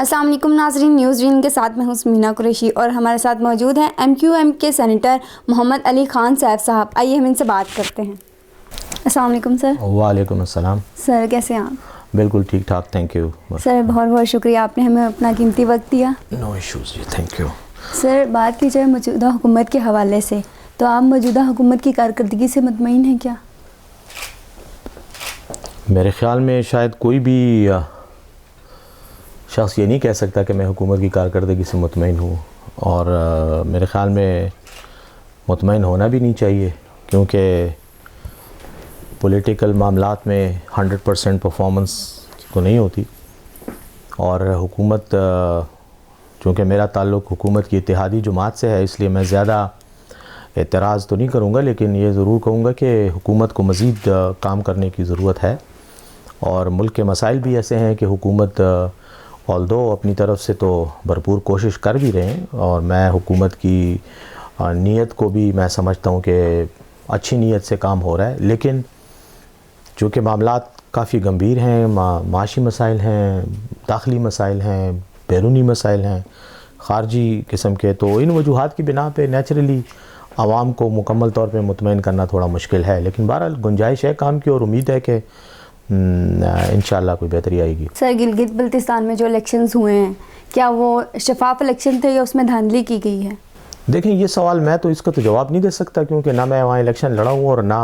السلام علیکم ناظرین، نیوز وین کے ساتھ میں ہوں سمینا قریشی اور ہمارے ساتھ موجود ہیں MQM کے سینیٹر محمد علی خان صاحب صاحب. آئیے ہم ان سے بات کرتے ہیں. السلام علیکم سر. وعلیکم السلام. سر کیسے ہیں آپ؟ بالکل ٹھیک ٹھاک، تھینک یو. سر بہت بہت شکریہ، آپ نے ہمیں اپنا قیمتی وقت دیا. نو ایشوز جی، تھینک یو. سر بات کی جائے موجودہ حکومت کے حوالے سے، تو آپ موجودہ حکومت کی کارکردگی سے مطمئن ہیں کیا؟ میرے خیال میں شاید کوئی بھی شخص یہ نہیں کہہ سکتا کہ میں حکومت کی کارکردگی سے مطمئن ہوں، اور میرے خیال میں مطمئن ہونا بھی نہیں چاہیے، کیونکہ پولیٹیکل معاملات میں 100% پرفارمنس تو نہیں ہوتی. اور حکومت، چونکہ میرا تعلق حکومت کی اتحادی جماعت سے ہے، اس لیے میں زیادہ اعتراض تو نہیں کروں گا، لیکن یہ ضرور کہوں گا کہ حکومت کو مزید کام کرنے کی ضرورت ہے. اور ملک کے مسائل بھی ایسے ہیں کہ حکومت آلدو اپنی طرف سے تو بھرپور کوشش کر بھی رہے ہیں، اور میں حکومت کی نیت کو بھی میں سمجھتا ہوں کہ اچھی نیت سے کام ہو رہا ہے. لیکن چونکہ معاملات کافی گمبھیر ہیں، معاشی مسائل ہیں، داخلی مسائل ہیں، بیرونی مسائل ہیں، خارجی قسم کے، تو ان وجوہات کی بنا پہ نیچرلی عوام کو مکمل طور پہ مطمئن کرنا تھوڑا مشکل ہے. لیکن بہرحال گنجائش ہے کام کی، اور امید ہے کہ انشاءاللہ کوئی بہتری آئے گی. سر گلگت بلتستان میں جو الیکشنز ہوئے ہیں، کیا وہ شفاف الیکشن تھے یا اس میں دھاندلی کی گئی ہے؟ دیکھیں، یہ سوال میں تو اس کا تو جواب نہیں دے سکتا، کیونکہ نہ میں وہاں الیکشن لڑا ہوں، اور نہ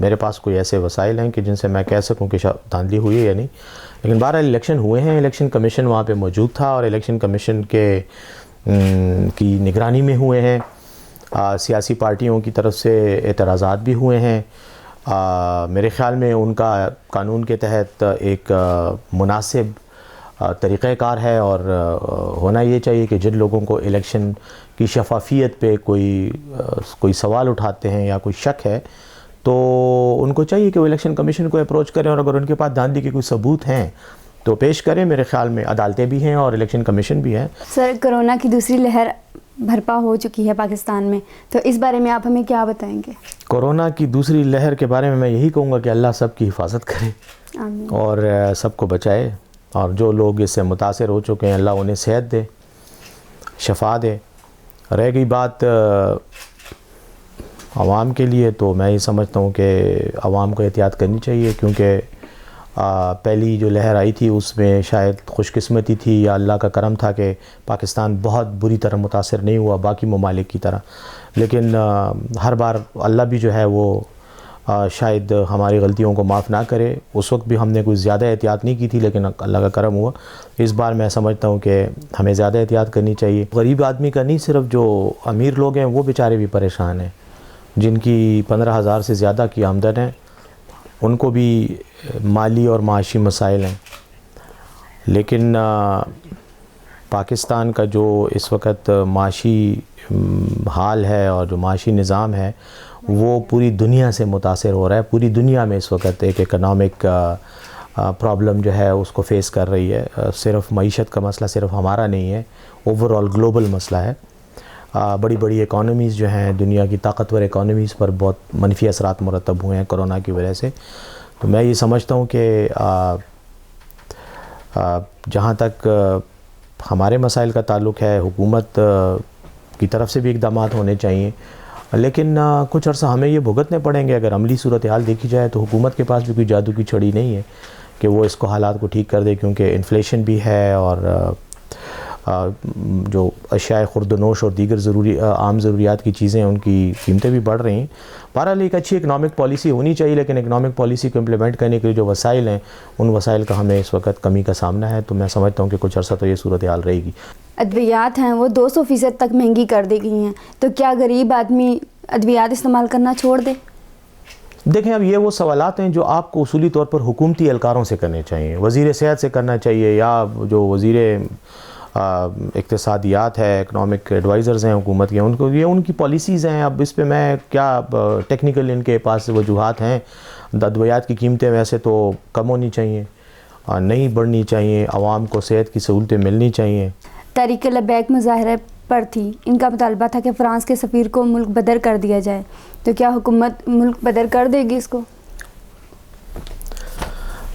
میرے پاس کوئی ایسے وسائل ہیں کہ جن سے میں کہہ سکوں کہ دھاندلی ہوئی ہے یا نہیں. لیکن بہرحال الیکشن ہوئے ہیں، الیکشن کمیشن وہاں پہ موجود تھا، اور الیکشن کمیشن کی نگرانی میں ہوئے ہیں. سیاسی پارٹیوں کی طرف سے اعتراضات بھی ہوئے ہیں. میرے خیال میں ان کا قانون کے تحت ایک مناسب طریقہ کار ہے، اور ہونا یہ چاہیے کہ جن لوگوں کو الیکشن کی شفافیت پہ کوئی سوال اٹھاتے ہیں یا کوئی شک ہے، تو ان کو چاہیے کہ وہ الیکشن کمیشن کو اپروچ کریں، اور اگر ان کے پاس دھاندلی کے کوئی ثبوت ہیں تو پیش کریں. میرے خیال میں عدالتیں بھی ہیں اور الیکشن کمیشن بھی ہیں. سر کرونا کی دوسری لہر بھرپا ہو چکی ہے پاکستان میں، تو اس بارے میں آپ ہمیں کیا بتائیں گے؟ کورونا کی دوسری لہر کے بارے میں یہی کہوں گا کہ اللہ سب کی حفاظت کرے آمین. اور سب کو بچائے، اور جو لوگ اس سے متاثر ہو چکے ہیں اللہ انہیں صحت دے، شفا دے. رہ گئی بات عوام کے لیے، تو میں یہ سمجھتا ہوں کہ عوام کو احتیاط کرنی چاہیے، کیونکہ پہلی جو لہر آئی تھی اس میں شاید خوش قسمتی تھی یا اللہ کا کرم تھا کہ پاکستان بہت بری طرح متاثر نہیں ہوا باقی ممالک کی طرح. لیکن ہر بار اللہ بھی جو ہے وہ شاید ہماری غلطیوں کو معاف نہ کرے. اس وقت بھی ہم نے کوئی زیادہ احتیاط نہیں کی تھی، لیکن اللہ کا کرم ہوا. اس بار میں سمجھتا ہوں کہ ہمیں زیادہ احتیاط کرنی چاہیے. غریب آدمی کا نہیں، صرف جو امیر لوگ ہیں وہ بیچارے بھی پریشان ہیں، جن کی 15,000 سے زیادہ کی آمدن ہے، ان کو بھی مالی اور معاشی مسائل ہیں. لیکن پاکستان کا جو اس وقت معاشی حال ہے اور جو معاشی نظام ہے وہ پوری دنیا سے متاثر ہو رہا ہے. پوری دنیا میں اس وقت ایک اکنامک پرابلم جو ہے اس کو فیس کر رہی ہے. صرف معیشت کا مسئلہ صرف ہمارا نہیں ہے، اوور آل گلوبل مسئلہ ہے. بڑی بڑی اکانومیز جو ہیں، دنیا کی طاقتور اکانومیز پر بہت منفی اثرات مرتب ہوئے ہیں کرونا کی وجہ سے. تو میں یہ سمجھتا ہوں کہ جہاں تک ہمارے مسائل کا تعلق ہے، حکومت کی طرف سے بھی اقدامات ہونے چاہیے، لیکن کچھ عرصہ ہمیں یہ بھگتنے پڑیں گے. اگر عملی صورتحال دیکھی جائے تو حکومت کے پاس بھی کوئی جادو کی چھڑی نہیں ہے کہ وہ اس کو حالات کو ٹھیک کر دے، کیونکہ انفلیشن بھی ہے، اور جو اشیاء خورد و نوش اور دیگر عام ضروریات کی چیزیں ان کی قیمتیں بھی بڑھ رہی ہیں. بہرحال ایک اچھی اکنامک پالیسی ہونی چاہیے، لیکن اکنامک پالیسی کو امپلیمنٹ کرنے کے لیے جو وسائل ہیں ان وسائل کا ہمیں اس وقت کمی کا سامنا ہے. تو میں سمجھتا ہوں کہ کچھ عرصہ تو یہ صورتحال رہے گی. ادویات ہیں وہ 200% تک مہنگی کر دی گئی ہیں، تو کیا غریب آدمی ادویات استعمال کرنا چھوڑ دے؟ دیکھیں، اب یہ وہ سوالات ہیں جو آپ کو اصولی طور پر حکومتی اہلکاروں سے کرنے چاہیے، وزیر صحت سے کرنا چاہیے، یا جو وزیر اقتصادیات ہے، اکنامک ایڈوائزرز ہیں حکومت کے، ان کو یہ ان کی پالیسیز ہیں. اب اس پہ میں کیا ٹیکنیکل ان کے پاس وجوہات ہیں. ادویات کی قیمتیں ویسے تو کم ہونی چاہیے، نہیں بڑھنی چاہیے، عوام کو صحت کی سہولتیں ملنی چاہیے. تحریک لبیک مظاہرے پر تھی، ان کا مطالبہ تھا کہ فرانس کے سفیر کو ملک بدر کر دیا جائے، تو کیا حکومت ملک بدر کر دے گی اس کو؟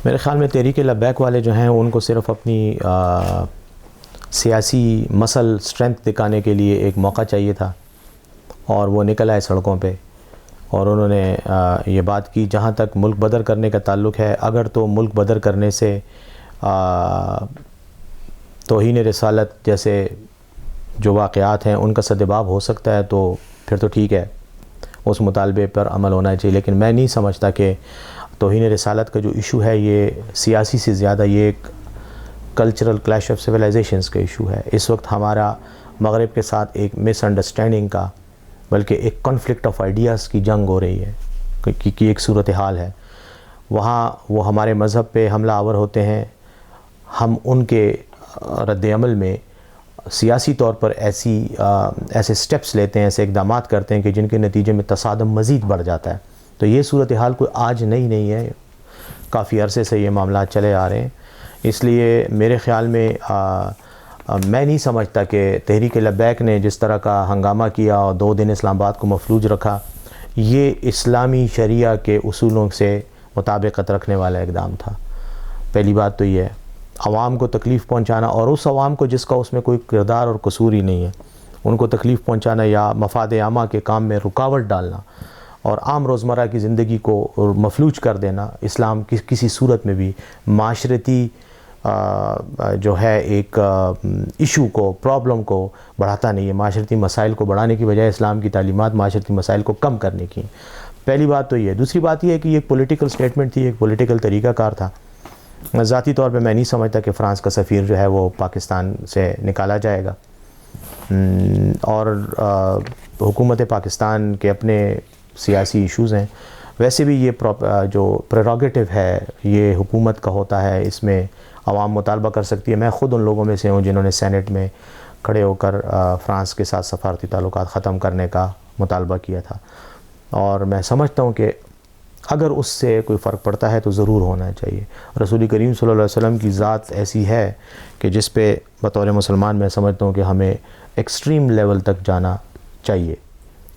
میرے خیال میں تحریک لبیک والے جو ہیں ان کو صرف اپنی سیاسی مسل اسٹرینتھ دکھانے کے لیے ایک موقع چاہیے تھا، اور وہ نکل آئے سڑکوں پہ، اور انہوں نے یہ بات کی. جہاں تک ملک بدر کرنے کا تعلق ہے، اگر تو ملک بدر کرنے سے توہین رسالت جیسے جو واقعات ہیں ان کا سدباب ہو سکتا ہے تو پھر تو ٹھیک ہے، اس مطالبے پر عمل ہونا چاہیے. لیکن میں نہیں سمجھتا کہ توہین رسالت کا جو ایشو ہے یہ سیاسی سے زیادہ یہ ایک کلچرل کلیش آف سویلائزیشنز کا ایشو ہے. اس وقت ہمارا مغرب کے ساتھ ایک مس انڈرسٹینڈنگ کا، بلکہ ایک کنفلکٹ آف آئیڈیاز کی جنگ ہو رہی ہے کی ایک صورتحال ہے. وہاں وہ ہمارے مذہب پہ حملہ آور ہوتے ہیں، ہم ان کے رد عمل میں سیاسی طور پر ایسے سٹیپس لیتے ہیں، ایسے اقدامات کرتے ہیں کہ جن کے نتیجے میں تصادم مزید بڑھ جاتا ہے. تو یہ صورتحال کوئی آج نہیں ہے، کافی عرصے سے یہ معاملات چلے آ رہے ہیں. اس لیے میرے خیال میں میں نہیں سمجھتا کہ تحریک لبیک نے جس طرح کا ہنگامہ کیا اور 2 دن اسلام آباد کو مفلوج رکھا، یہ اسلامی شریعہ کے اصولوں سے مطابقت رکھنے والا اقدام تھا. پہلی بات تو یہ ہے، عوام کو تکلیف پہنچانا، اور اس عوام کو جس کا اس میں کوئی کردار اور قصور ہی نہیں ہے، ان کو تکلیف پہنچانا یا مفاد عامہ کے کام میں رکاوٹ ڈالنا اور عام روزمرہ کی زندگی کو مفلوج کر دینا، اسلام کی کسی صورت میں بھی معاشرتی جو ہے ایک ایشو کو، پرابلم کو بڑھاتا نہیں ہے. معاشرتی مسائل کو بڑھانے کی بجائے اسلام کی تعلیمات معاشرتی مسائل کو کم کرنے کی. پہلی بات تو یہ ہے. دوسری بات یہ ہے کہ یہ ایک پولیٹیکل سٹیٹمنٹ تھی، ایک پولیٹیکل طریقہ کار تھا. ذاتی طور پہ میں نہیں سمجھتا کہ فرانس کا سفیر جو ہے وہ پاکستان سے نکالا جائے گا، اور حکومت پاکستان کے اپنے سیاسی ایشوز ہیں. ویسے بھی یہ جو پریروگیٹو ہے یہ حکومت کا ہوتا ہے، اس میں عوام مطالبہ کر سکتی ہے. میں خود ان لوگوں میں سے ہوں جنہوں نے سینٹ میں کھڑے ہو کر فرانس کے ساتھ سفارتی تعلقات ختم کرنے کا مطالبہ کیا تھا، اور میں سمجھتا ہوں کہ اگر اس سے کوئی فرق پڑتا ہے تو ضرور ہونا چاہیے. رسول کریم صلی اللہ علیہ وسلم کی ذات ایسی ہے کہ جس پہ بطور مسلمان میں سمجھتا ہوں کہ ہمیں ایکسٹریم لیول تک جانا چاہیے.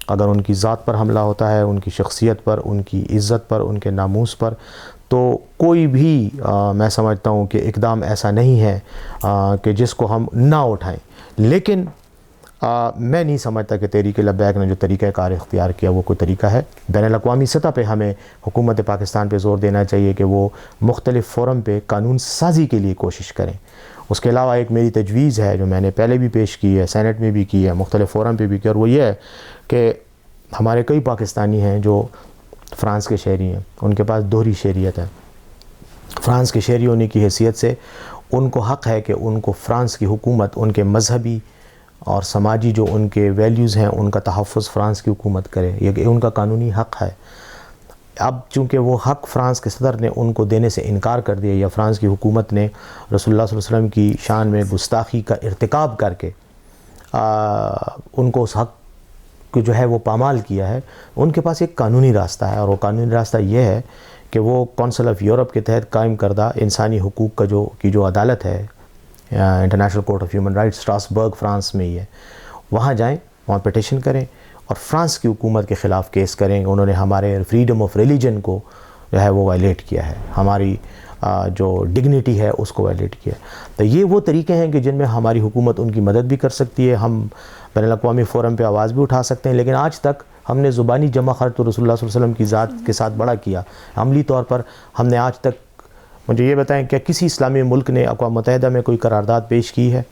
اگر ان کی ذات پر حملہ ہوتا ہے، ان کی شخصیت پر، ان کی عزت پر، ان کے ناموس پر، تو کوئی بھی میں سمجھتا ہوں کہ اقدام ایسا نہیں ہے کہ جس کو ہم نہ اٹھائیں. لیکن میں نہیں سمجھتا کہ تحریک لبیک نے جو طریقہ کار اختیار کیا وہ کوئی طریقہ ہے. بین الاقوامی سطح پہ ہمیں حکومت پاکستان پہ زور دینا چاہیے کہ وہ مختلف فورم پہ قانون سازی کے لیے کوشش کریں. اس کے علاوہ ایک میری تجویز ہے جو میں نے پہلے بھی پیش کی ہے، سینٹ میں بھی کی ہے، مختلف فورم پہ بھی کی، اور وہ یہ ہے کہ ہمارے کئی پاکستانی ہیں جو فرانس کے شہری ہیں، ان کے پاس دوہری شہریت ہے. فرانس کے شہری ہونے کی حیثیت سے ان کو حق ہے کہ ان کو فرانس کی حکومت ان کے مذہبی اور سماجی جو ان کے ویلیوز ہیں ان کا تحفظ فرانس کی حکومت کرے. یہ ان کا قانونی حق ہے. اب چونکہ وہ حق فرانس کے صدر نے ان کو دینے سے انکار کر دیا، یا فرانس کی حکومت نے رسول اللہ صلی اللہ علیہ وسلم کی شان میں گستاخی کا ارتکاب کر کے ان کو اس حق کو جو ہے وہ پامال کیا ہے، ان کے پاس ایک قانونی راستہ ہے، اور وہ قانونی راستہ یہ ہے کہ وہ کونسل آف یورپ کے تحت قائم کردہ انسانی حقوق کا جو عدالت ہے، International Court of Human Rights, Strasbourg France میں ہی ہے، وہاں جائیں، وہاں پٹیشن کریں اور فرانس کی حکومت کے خلاف کیس کریں. انہوں نے ہمارے فریڈم آف ریلیجن کو جو ہے وہ وائلیٹ کیا ہے، ہماری جو ڈگنیٹی ہے اس کو وائلیٹ کیا. تو یہ وہ طریقے ہیں کہ جن میں ہماری حکومت ان کی مدد بھی کر سکتی ہے. ہم بین الاقوامی فورم پہ آواز بھی اٹھا سکتے ہیں، لیکن آج تک ہم نے زبانی جمع خرچ تو رسول اللہ صلی اللہ علیہ وسلم کی ذات کے ساتھ بڑا کیا. عملی طور پر ہم نے آج تک، مجھے یہ بتائیں کیا کسی اسلامی ملک نے اقوام متحدہ میں کوئی قرارداد پیش کی ہے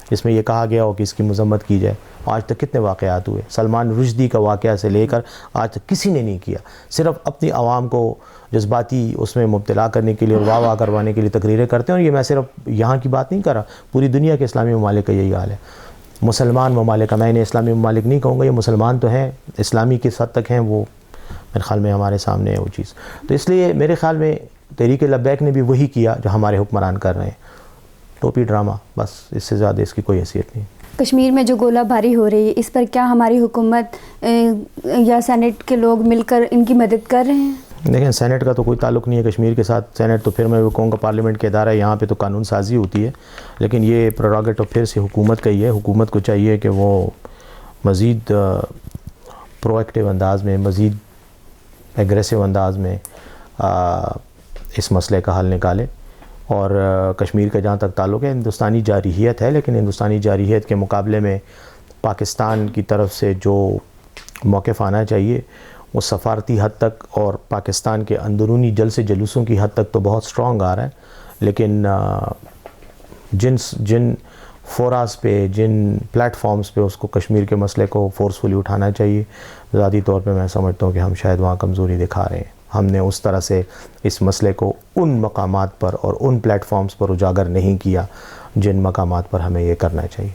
جس میں یہ کہا گیا ہو کہ اس کی مذمت کی جائے؟ آج تک کتنے واقعات ہوئے؟ سلمان رشدی کا واقعہ سے لے کر آج تک کسی نے نہیں کیا. صرف اپنی عوام کو جذباتی اس میں مبتلا کرنے کے لیے اور واہ واہ کروانے کے لیے تقریریں کرتے ہیں. اور یہ میں صرف یہاں کی بات نہیں کر رہا، پوری دنیا کے اسلامی ممالک کا یہی حال ہے. مسلمان ممالک کا، میں انہیں اسلامی ممالک نہیں کہوں گا، یہ مسلمان تو ہیں، اسلامی کس حد تک ہیں وہ میرے خیال میں ہمارے سامنے ہے وہ چیز. تو اس لیے میرے خیال میں تحریک لبیک نے بھی وہی کیا جو ہمارے حکمران کر رہے ہیں، ٹوپی ڈرامہ، بس اس سے زیادہ اس کی کوئی حیثیت نہیں. کشمیر میں جو گولہ باری ہو رہی ہے اس پر کیا ہماری حکومت یا سینٹ کے لوگ مل کر ان کی مدد کر رہے ہیں؟ دیکھیں سینٹ کا تو کوئی تعلق نہیں ہے کشمیر کے ساتھ. سینٹ تو پھر میں وہ کہوں گا پارلیمنٹ کے ادارہ ہے، یہاں پہ تو قانون سازی ہوتی ہے، لیکن یہ پریروگیٹو پھر سے حکومت کا ہی ہے. حکومت کو چاہیے کہ وہ مزید پرو ایکٹیو انداز میں، مزید ایگریسو انداز میں اس مسئلے کا حل نکالے. اور کشمیر کا جہاں تک تعلق ہے ہندوستانی جارحیت ہے، لیکن ہندوستانی جارحیت کے مقابلے میں پاکستان کی طرف سے جو موقف آنا چاہیے وہ سفارتی حد تک اور پاکستان کے اندرونی جلسے جلوسوں کی حد تک تو بہت سٹرونگ آ رہا ہے، لیکن جن فوراز پہ، جن پلیٹ فارمز پہ اس کو کشمیر کے مسئلے کو فورسفلی اٹھانا چاہیے، ذاتی طور پہ میں سمجھتا ہوں کہ ہم شاید وہاں کمزوری دکھا رہے ہیں. ہم نے اس طرح سے اس مسئلے کو ان مقامات پر اور ان پلیٹ فارمز پر اجاگر نہیں کیا جن مقامات پر ہمیں یہ کرنا چاہیے.